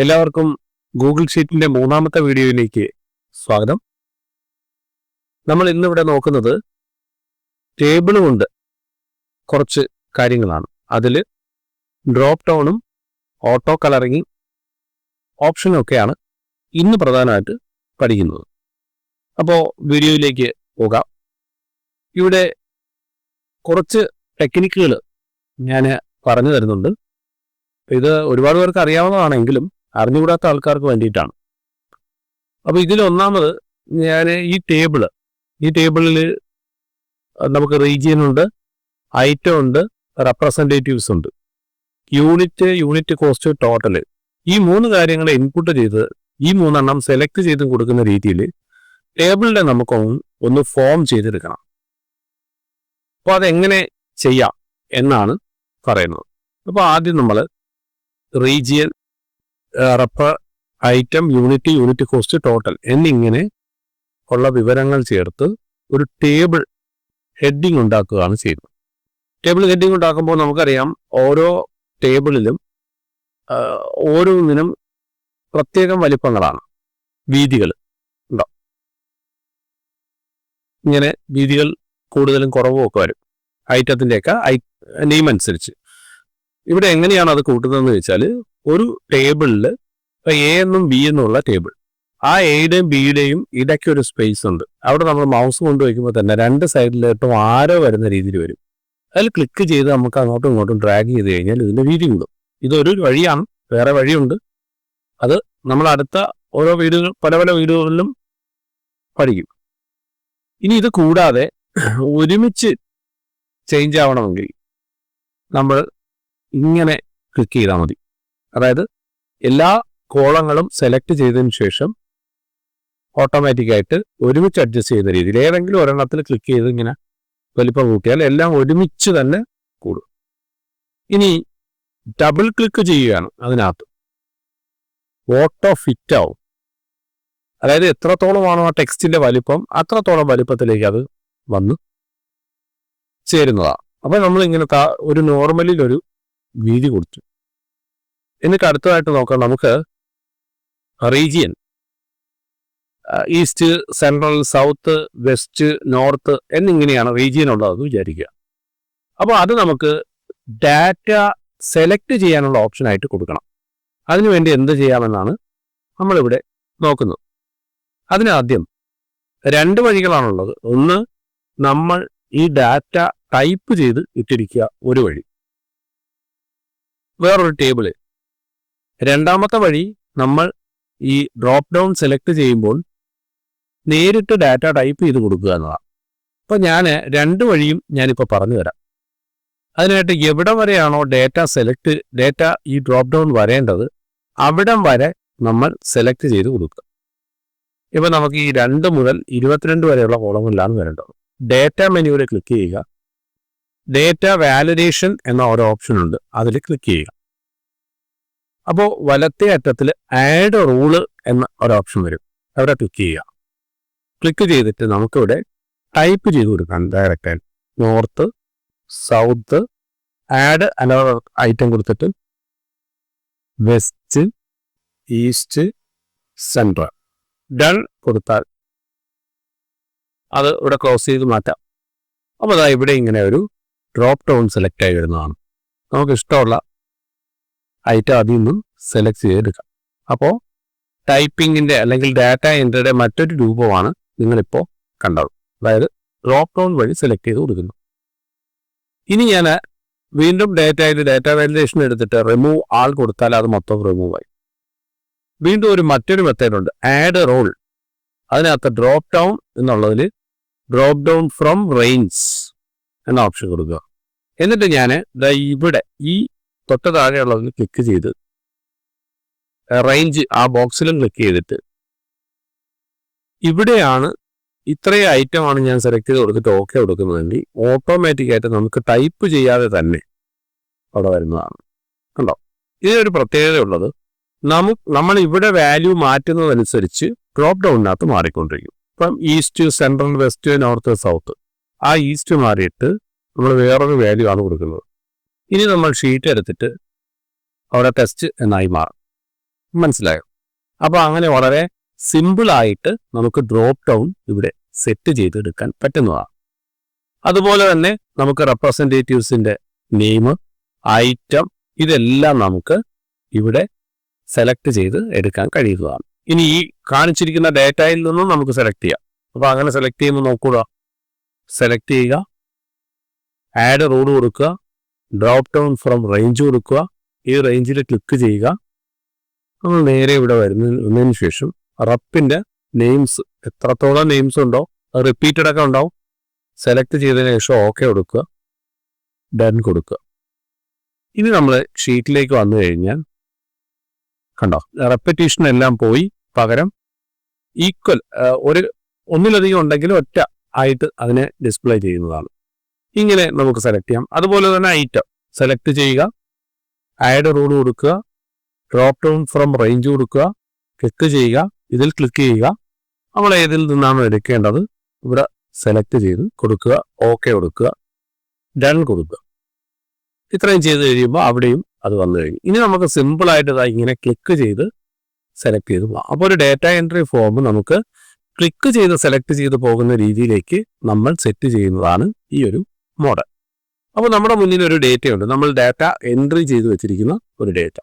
എല്ലാവർക്കും ഗൂഗിൾ ഷീറ്റിന്റെ മൂന്നാമത്തെ വീഡിയോയിലേക്ക് സ്വാഗതം. നമ്മൾ ഇന്നിവിടെ നോക്കുന്നത് ടേബിൾ കൊണ്ട് കുറച്ച് കാര്യങ്ങളാണ്. അതിൽ ഡ്രോപ്പ് ഡൗണും ഓട്ടോ കളറിങ്ങും ഓപ്ഷനും ഒക്കെയാണ് ഇന്ന് പ്രധാനമായിട്ട് പഠിക്കുന്നത്. അപ്പോൾ വീഡിയോയിലേക്ക് പോകാം. ഇവിടെ കുറച്ച് ടെക്നിക്കുകൾ ഞാൻ പറഞ്ഞു തരുന്നുണ്ട്. ഇത് ഒരുപാട് പേർക്ക് അറിയാവുന്നതാണെങ്കിലും അറിഞ്ഞുകൂടാത്ത ആൾക്കാർക്ക് വേണ്ടിയിട്ടാണ്. അപ്പോൾ ഇതിലൊന്നാമത് ഞാൻ ഈ ടേബിളിൽ നമുക്ക് റീജിയൻ ഉണ്ട്, ഐറ്റം ഉണ്ട്, റെപ്രസെൻറ്റേറ്റീവ്സ് ഉണ്ട്, യൂണിറ്റ് കോസ്റ്റ്, ടോട്ടൽ. ഈ മൂന്ന് കാര്യങ്ങൾ ഇൻപുട്ട് ചെയ്ത് ഈ മൂന്നെണ്ണം സെലക്ട് ചെയ്ത് കൊടുക്കുന്ന രീതിയിൽ ടേബിളിനെ നമുക്ക് ഒന്ന് ഫോം ചെയ്തെടുക്കണം. അപ്പോൾ അതെങ്ങനെ ചെയ്യാം എന്നാണ് പറയുന്നത്. അപ്പോൾ ആദ്യം നമ്മൾ region, item, unit cost, total എന്നിങ്ങനെ ഉള്ള വിവരങ്ങൾ ചേർത്ത് ഒരു ടേബിൾ ഹെഡിങ് ഉണ്ടാക്കുകയാണ് ചെയ്യുന്നത്. ടേബിൾ ഹെഡിങ് ഉണ്ടാക്കുമ്പോൾ നമുക്കറിയാം ഓരോ ടേബിളിലും ഓരോന്നിനും പ്രത്യേകം വലിപ്പങ്ങളാണ്, വീതികൾ ഉണ്ടാവും. ഇങ്ങനെ വീതികൾ കൂടുതലും കുറവും ഒക്കെ വരും ഐറ്റത്തിൻ്റെയൊക്കെ നെയിം അനുസരിച്ച്. ഇവിടെ എങ്ങനെയാണ് അത് കൂട്ടുന്നതെന്ന് വെച്ചാൽ, ഒരു ടേബിളിൽ എ എന്നും ബി എന്നുള്ള ടേബിൾ, ആ എയുടെയും ബിയുടെയും ഇടയ്ക്ക് ഒരു സ്പേസ് ഉണ്ട്. അവിടെ നമ്മൾ മൗസ് കൊണ്ടുവയ്ക്കുമ്പോൾ തന്നെ രണ്ട് സൈഡിലോട്ടും ആരോ വരുന്ന രീതിയിൽ വരും. അതിൽ ക്ലിക്ക് ചെയ്ത് നമുക്ക് അങ്ങോട്ടും ഇങ്ങോട്ടും ഡ്രാഗ് ചെയ്ത് കഴിഞ്ഞാൽ ഇതിൻ്റെ വീതി കൂടും. ഇതൊരു വഴിയാണ്, വേറെ വഴിയുണ്ട്. അത് നമ്മൾ അടുത്ത ഓരോ പല വീടുകളിലും പഠിക്കും. ഇനി ഇത് കൂടാതെ ഒരുമിച്ച് ചേഞ്ച് ആവണമെങ്കിൽ നമ്മൾ ഇങ്ങനെ ക്ലിക്ക് ചെയ്താൽ മതി. അതായത് എല്ലാ കോളങ്ങളും സെലക്ട് ചെയ്തതിന് ശേഷം ഓട്ടോമാറ്റിക്കായിട്ട് ഒരുമിച്ച് അഡ്ജസ്റ്റ് ചെയ്യുന്ന രീതിയിൽ ഏതെങ്കിലും ഒരെണ്ണത്തിൽ ക്ലിക്ക് ചെയ്ത് ഇങ്ങനെ വലിപ്പം കൂട്ടിയാൽ എല്ലാം ഒരുമിച്ച് തന്നെ കൂടും. ഇനി ഡബിൾ ക്ലിക്ക് ചെയ്യുകയാണ് അതിനകത്ത്, ഓട്ടോ ഫിറ്റ് ആവും. അതായത് എത്രത്തോളമാണോ ആ ടെക്സ്റ്റിന്റെ വലിപ്പം അത്രത്തോളം വലിപ്പത്തിലേക്ക് അത് വന്ന് ചേരുന്നതാണ്. അപ്പൊ നമ്മൾ ഇങ്ങനത്തെ ഒരു നോർമലിൽ ഒരു വീതി കൊടുത്തു. എന്നിട്ട് അടുത്തതായിട്ട് നോക്കാം, നമുക്ക് region, east, central, south, west, north എന്നിങ്ങനെയാണ് റീജിയൻ ഉള്ളതെന്ന് വിചാരിക്കുക. അപ്പോൾ അത് നമുക്ക് ഡാറ്റ സെലക്ട് ചെയ്യാനുള്ള ഓപ്ഷനായിട്ട് കൊടുക്കണം. അതിനുവേണ്ടി എന്ത് ചെയ്യാമെന്നാണ് നമ്മളിവിടെ നോക്കുന്നത്. അതിനാദ്യം രണ്ട് വഴികളാണുള്ളത്. ഒന്ന്, നമ്മൾ ഈ ഡാറ്റ ടൈപ്പ് ചെയ്ത് ഇട്ടിരിക്കുക ഒരു വഴി, വേറൊരു ടേബിള്. രണ്ടാമത്തെ വഴി, നമ്മൾ ഈ ഡ്രോപ്പ് ഡൗൺ സെലക്ട് ചെയ്യുമ്പോൾ നേരിട്ട് ഡാറ്റ ടൈപ്പ് ചെയ്ത് കൊടുക്കുക എന്നതാണ്. അപ്പോൾ ഞാൻ രണ്ട് വഴിയും ഞാനിപ്പോൾ പറഞ്ഞു തരാം. അതിനായിട്ട് എവിടം വരെയാണോ ഡാറ്റ ഈ ഡ്രോപ്പ് ഡൗൺ വരേണ്ടത് അവിടം വരെ നമ്മൾ സെലക്ട് ചെയ്ത് കൊടുക്കുക. ഇപ്പം നമുക്ക് ഈ 2 മുതൽ 22 വരെയുള്ള കോളങ്ങളിലാണ് വരേണ്ടത്. ഡാറ്റ മെനുവിൽ ക്ലിക്ക് ചെയ്യുക. ഡാറ്റ വാലിഡേഷൻ എന്ന ഒരു ഓപ്ഷൻ ഉണ്ട്, അതിൽ ക്ലിക്ക് ചെയ്യുക. അപ്പോൾ വലത്തെ അറ്റത്തിൽ ആഡ് റൂള് എന്ന ഒരു ഓപ്ഷൻ വരും, അവിടെ ക്ലിക്ക് ചെയ്യുക. ക്ലിക്ക് ചെയ്തിട്ട് നമുക്കിവിടെ ടൈപ്പ് ചെയ്ത് കൊടുക്കാം ഡയറക്റ്റായിട്ട്. North, south, add another item കൊടുത്തിട്ട് വെസ്റ്റ്, ഈസ്റ്റ്, സെൻട്രൽ, ഡൺ കൊടുത്താൽ അത് ഇവിടെ ക്ലോസ് ചെയ്ത് മാറ്റാം. അപ്പോൾ അതാ ഇവിടെ ഇങ്ങനെ ഒരു ഡ്രോപ്പ് ഡൗൺ സെലക്ട് ആയി വരുന്നതാണ്. നമുക്ക് ഇഷ്ടമുള്ള ഐറ്റം അതിൽ നിന്നും സെലക്ട് ചെയ്തെടുക്കാം. അപ്പോൾ ടൈപ്പിങ്ങിൻ്റെ അല്ലെങ്കിൽ ഡാറ്റ എൻട്രിയുടെ മറ്റൊരു രൂപമാണ് നിങ്ങളിപ്പോൾ കണ്ടത്. അതായത് ഡ്രോപ്പ് ഡൗൺ വഴി സെലക്ട് ചെയ്ത് കൊടുക്കുന്നു. ഇനി ഞാൻ വീണ്ടും ഡാറ്റ വാലിഡേഷൻ എടുത്തിട്ട് റിമൂവ് ആൾ കൊടുത്താൽ അത് മൊത്തം റിമൂവ് ആയി. വീണ്ടും മറ്റൊരു മെത്തേഡുണ്ട്, ആഡ് റോൾ. അതിനകത്ത് ഡ്രോപ്പ് ഡൗൺ എന്നുള്ളതിൽ ഡ്രോപ്പ് ഡൗൺ ഫ്രം റേഞ്ച് എന്ന ഓപ്ഷൻ കൊടുക്കുക. എന്നിട്ട് ഞാൻ ഇവിടെ ഈ തൊട്ട് താഴെയുള്ളതിൽ ക്ലിക്ക് ചെയ്ത് റേഞ്ച് ആ ബോക്സിലും ക്ലിക്ക് ചെയ്തിട്ട് ഇവിടെയാണ് ഇത്രയും ഐറ്റമാണ് ഞാൻ സെലക്ട് ചെയ്ത് കൊടുത്തിട്ട് ഓക്കെ കൊടുക്കുന്നതെങ്കിൽ ഓട്ടോമാറ്റിക്കായിട്ട് നമുക്ക് ടൈപ്പ് ചെയ്യാതെ തന്നെ അവിടെ വരുന്നതാണ്. കണ്ടോ, ഇതിനൊരു പ്രത്യേകതയുള്ളത്, നമ്മൾ ഇവിടെ വാല്യൂ മാറ്റുന്നതനുസരിച്ച് ഡ്രോപ്പ് ഡൗണിനകത്ത് മാറിക്കൊണ്ടിരിക്കും. ഇപ്പം east, central, west, north, south, ആ ഈസ്റ്റ് മാറിയിട്ട് നമ്മൾ വേറൊരു വാല്യൂ ആണ് കൊടുക്കുന്നത്. ഇനി നമ്മൾ ഷീറ്റ് എടുത്തിട്ട് അവിടെ ടെസ്റ്റ് എന്നായി മാറും. മനസ്സിലായോ? അപ്പോൾ അങ്ങനെ വളരെ സിമ്പിളായിട്ട് നമുക്ക് ഡ്രോപ്പ് ഡൗൺ ഇവിടെ സെറ്റ് ചെയ്തെടുക്കാൻ പറ്റുന്നതാണ്. അതുപോലെ തന്നെ നമുക്ക് റെപ്രസെൻറ്റേറ്റീവ്സിൻ്റെ നെയിം, ഐറ്റം ഇതെല്ലാം നമുക്ക് ഇവിടെ സെലക്ട് ചെയ്ത് എടുക്കാൻ കഴിയുന്നതാണ്. ഇനി ഈ കാണിച്ചിരിക്കുന്ന ഡേറ്റയിൽ നിന്നും നമുക്ക് സെലക്ട് ചെയ്യാം. അപ്പോൾ അങ്ങനെ സെലക്ട് ചെയ്യുമ്പോൾ നോക്കുക, സെലക്ട് ചെയ്യുക, ആഡ് റൂൾ കൊടുക്കുക, ഡ്രോപ്പ് ഡൗൺ ഫ്രം റേഞ്ച് കൊടുക്കുക. ഈ റേഞ്ചിൽ ക്ലിക്ക് ചെയ്യുക. നമ്മൾ നേരെ ഇവിടെ വരുന്നതിന് ശേഷം റപ്പിൻ്റെ നെയിംസ് എത്രത്തോളം നെയിംസ് ഉണ്ടോ അത് റിപ്പീറ്റഡ് ഒക്കെ ഉണ്ടാവും. സെലക്ട് ചെയ്തതിന് ശേഷം ഓക്കെ കൊടുക്കുക, ഡൺ കൊടുക്കുക. ഇനി നമ്മൾ ഷീറ്റിലേക്ക് വന്നു കഴിഞ്ഞാൽ കണ്ടോ, റെപ്പറ്റീഷൻ എല്ലാം പോയി, പകരം ഈക്വൽ ഒന്നിലധികം ഉണ്ടെങ്കിൽ ഒറ്റ ആയിട്ട് അതിനെ ഡിസ്പ്ലേ ചെയ്യുന്നതാണ്. ഇങ്ങനെ നമുക്ക് സെലക്ട് ചെയ്യാം. അതുപോലെ തന്നെ ഐറ്റം സെലക്ട് ചെയ്യുക, ആഡ് റൂൾ കൊടുക്കുക, ഡ്രോപ്പ് ഡൗൺ ഫ്രം റേഞ്ച് കൊടുക്കുക, ക്ലിക്ക് ചെയ്യുക. ഇതിൽ ക്ലിക്ക് ചെയ്യുക, നമ്മൾ ഏതിൽ നിന്നാണ് എടുക്കേണ്ടത് ഇവിടെ സെലക്ട് ചെയ്ത് കൊടുക്കുക, ഓക്കെ കൊടുക്കുക, ഡൺ കൊടുക്കുക. ഇത്രയും ചെയ്ത് കഴിയുമ്പോൾ അവിടെയും അത് വന്നു കഴിഞ്ഞു. ഇനി നമുക്ക് സിമ്പിളായിട്ട് ഇങ്ങനെ ക്ലിക്ക് ചെയ്ത് സെലക്ട് ചെയ്ത് പോകാം. അപ്പോൾ ഒരു ഡേറ്റ എൻട്രി ഫോം നമുക്ക് ക്ലിക്ക് ചെയ്ത് സെലക്ട് ചെയ്ത് പോകുന്ന രീതിയിലേക്ക് നമ്മൾ സെറ്റ് ചെയ്യുന്നതാണ് ഈ ഒരു മോഡൽ. അപ്പോൾ നമ്മുടെ മുന്നിൽ ഒരു ഡേറ്റയുണ്ട്, നമ്മൾ ഡാറ്റ എൻട്രി ചെയ്ത് വെച്ചിരിക്കുന്ന ഒരു ഡേറ്റ.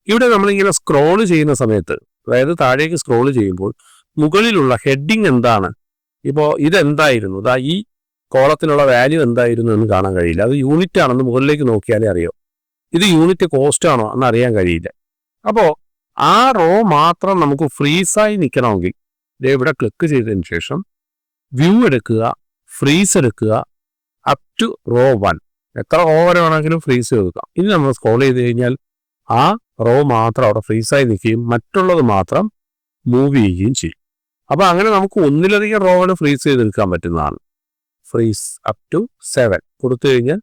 ഇവിടെ നമ്മളിങ്ങനെ സ്ക്രോൾ ചെയ്യുന്ന സമയത്ത്, അതായത് താഴേക്ക് സ്ക്രോൾ ചെയ്യുമ്പോൾ മുകളിലുള്ള ഹെഡിങ് എന്താണ്, ഇപ്പോൾ ഇതെന്തായിരുന്നു, ഈ കോളത്തിനുള്ള വാല്യൂ എന്തായിരുന്നു എന്ന് കാണാൻ കഴിയില്ല. അത് യൂണിറ്റ് ആണെന്ന് മുകളിലേക്ക് നോക്കിയാലേ അറിയോ. ഇത് യൂണിറ്റ് കോസ്റ്റ് ആണോ എന്ന് അറിയാൻ കഴിയില്ല. അപ്പോൾ ആ റോ മാത്രം നമുക്ക് ഫ്രീസായി നിൽക്കണമെങ്കിൽ ഇവിടെ ക്ലിക്ക് ചെയ്തതിന് ശേഷം വ്യൂ എടുക്കുക, ഫ്രീസ് എടുക്കുക, അപ് ടു റോ 1. എത്ര റോ വരെ വേണമെങ്കിലും ഫ്രീസ് കൊടുക്കാം. ഇനി നമ്മൾ സ്ക്രോൾ ചെയ്ത് കഴിഞ്ഞാൽ ആ റോ മാത്രം അവിടെ ഫ്രീസായി നിൽക്കുകയും മറ്റുള്ളത് മാത്രം മൂവ് ചെയ്യുകയും ചെയ്യും. അപ്പോൾ അങ്ങനെ നമുക്ക് ഒന്നിലധികം റോകൾ ഫ്രീസ് ചെയ്തെടുക്കാൻ പറ്റുന്നതാണ്. ഫ്രീസ് അപ് ടു 7 കൊടുത്തു കഴിഞ്ഞാൽ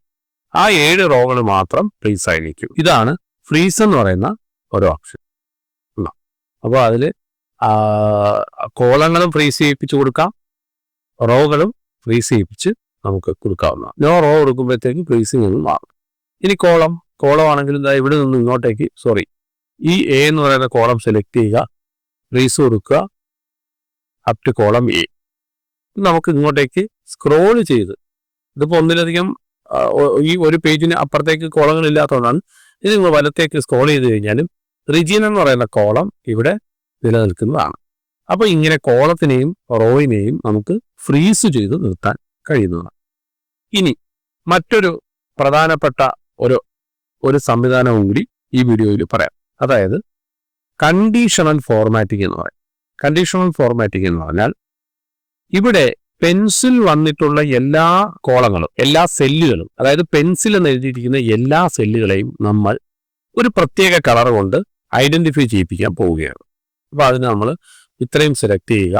ആ 7 റോകൾ മാത്രം ഫ്രീസ് ആയി നിൽക്കും. ഇതാണ് ഫ്രീസ് എന്ന് പറയുന്ന ഒരു ഓപ്ഷൻ. അപ്പോൾ അതിൽ കോളങ്ങളും ഫ്രീസ് ചെയ്യിപ്പിച്ച് കൊടുക്കാം, റോകളും ഫ്രീസ് ചെയ്യിപ്പിച്ച് നമുക്ക് കൊടുക്കാവുന്നതാണ്. നോ റോ കൊടുക്കുമ്പോഴത്തേക്ക് ഫ്രീസിങ് ഒന്നും മാറും. ഇനി കോളം ആണെങ്കിലും ഇവിടെ നിന്ന് ഇങ്ങോട്ടേക്ക് ഈ എ എന്ന് പറയുന്ന കോളം സെലക്ട് ചെയ്യുക, ഫ്രീസ് കൊടുക്കുക, അപ് ടു കോളം എ. നമുക്ക് ഇങ്ങോട്ടേക്ക് സ്ക്രോൾ ചെയ്ത്, ഇതിപ്പോൾ ഒന്നിലധികം ഈ ഒരു പേജിന് അപ്പുറത്തേക്ക് കോളങ്ങൾ ഇല്ലാത്തതുകൊണ്ടാണ്. ഇത് നിങ്ങൾ വലത്തേക്ക് സ്ക്രോൾ ചെയ്ത് കഴിഞ്ഞാലും റീജിയൻ എന്ന് പറയുന്ന കോളം ഇവിടെ നിലനിൽക്കുന്നതാണ്. അപ്പോൾ ഇങ്ങനെ കോളത്തിനെയും റോയിനെയും നമുക്ക് ഫ്രീസ് ചെയ്ത് നിർത്താൻ കഴിയുന്നതാണ്. ഇനി മറ്റൊരു പ്രധാനപ്പെട്ട ഒരു സംവിധാനവും കൂടി ഈ വീഡിയോയിൽ പറയാം. അതായത് കണ്ടീഷണൽ ഫോർമാറ്റിംഗ് എന്ന് പറയും. കണ്ടീഷണൽ ഫോർമാറ്റിംഗ് എന്ന് പറഞ്ഞാൽ ഇവിടെ പെൻസിൽ വന്നിട്ടുള്ള എല്ലാ കോളങ്ങളും, എല്ലാ സെല്ലുകളും, അതായത് പെൻസിൽ എന്ന് എഴുതിയിരിക്കുന്ന എല്ലാ സെല്ലുകളെയും നമ്മൾ ഒരു പ്രത്യേക കളർ കൊണ്ട് ഐഡന്റിഫൈ ചെയ്യിപ്പിക്കാൻ പോവുകയാണ്. അപ്പോൾ അതിന് നമ്മൾ ഇത്രയും സെലക്ട് ചെയ്യുക,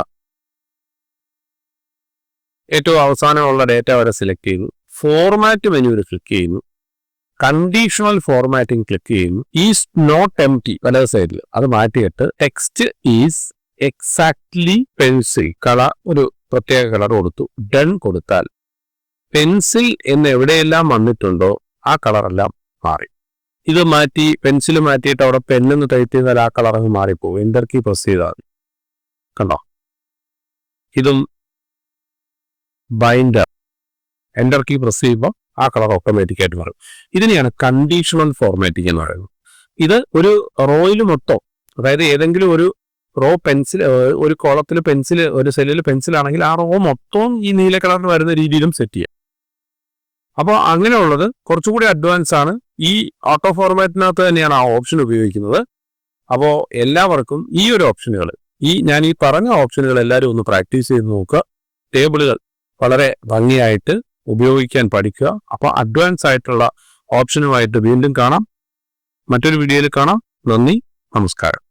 ഏറ്റവും അവസാനമുള്ള ഡേറ്റ വരെ സെലക്ട് ചെയ്യുന്നു, ഫോർമാറ്റ് മെനുവിൽ ക്ലിക്ക് ചെയ്യുന്നു, കണ്ടീഷണൽ ഫോർമാറ്റിംഗ് ക്ലിക്ക് ചെയ്യുന്നു, ഈസ് നോട്ട് എംപ്റ്റി വലത് സൈഡിൽ അത് മാറ്റിയിട്ട് text is exactly pencil colour ഒരു പ്രത്യേക കളർ കൊടുത്തു, ഡൺ കൊടുത്താൽ പെൻസിൽ എന്ന് എവിടെയെല്ലാം വന്നിട്ടുണ്ടോ ആ കളറെല്ലാം മാറി. ഇത് മാറ്റി പെൻസിൽ മാറ്റിയിട്ട് അവിടെ പെണ്ണെന്ന് ടൈപ്പ് ചെയ്താൽ ആ കളർ അങ്ങ് മാറിപ്പോകും. എൻ്റർ കീ പ്രസ് ചെയ്താൽ കണ്ടോ, ഇതും ബൈൻഡർ എൻ്റർ കീ പ്രസ് ചെയ്യുമ്പോൾ ആ കളർ ഓട്ടോമാറ്റിക്കായിട്ട് മാറും. ഇതിനെയാണ് കണ്ടീഷണൽ ഫോർമാറ്റിംഗ് എന്ന് പറയുന്നത്. ഇത് ഒരു റോയിൽ മൊത്തം, അതായത് ഏതെങ്കിലും ഒരു റോ പെൻസിൽ, ഒരു കോളത്തിൽ പെൻസിൽ, ഒരു സെല്ലിൽ പെൻസിൽ ആണെങ്കിൽ ആ റോ മൊത്തവും ഈ നീല കളറിന് വരുന്ന രീതിയിലും സെറ്റ് ചെയ്യാം. അപ്പോൾ അങ്ങനെയുള്ളത് കുറച്ചുകൂടി അഡ്വാൻസ് ആണ്. ഈ ഓട്ടോ ഫോർമാറ്റിനകത്ത് തന്നെയാണ് ആ ഓപ്ഷൻ ഉപയോഗിക്കുന്നത്. അപ്പോൾ എല്ലാവർക്കും ഈ ഒരു ഓപ്ഷനുകൾ, ഞാൻ ഈ പറഞ്ഞ ഓപ്ഷനുകൾ എല്ലാവരും ഒന്ന് പ്രാക്ടീസ് ചെയ്ത് നോക്കുക. ടേബിളുകൾ വളരെ ഭംഗിയായിട്ട് ഉപയോഗിക്കാൻ പഠിക്കുക. അപ്പോൾ അഡ്വാൻസ് ആയിട്ടുള്ള ഓപ്ഷനുമായിട്ട് വീണ്ടും കാണാം, മറ്റൊരു വീഡിയോയിൽ കാണാം. നന്ദി, നമസ്കാരം.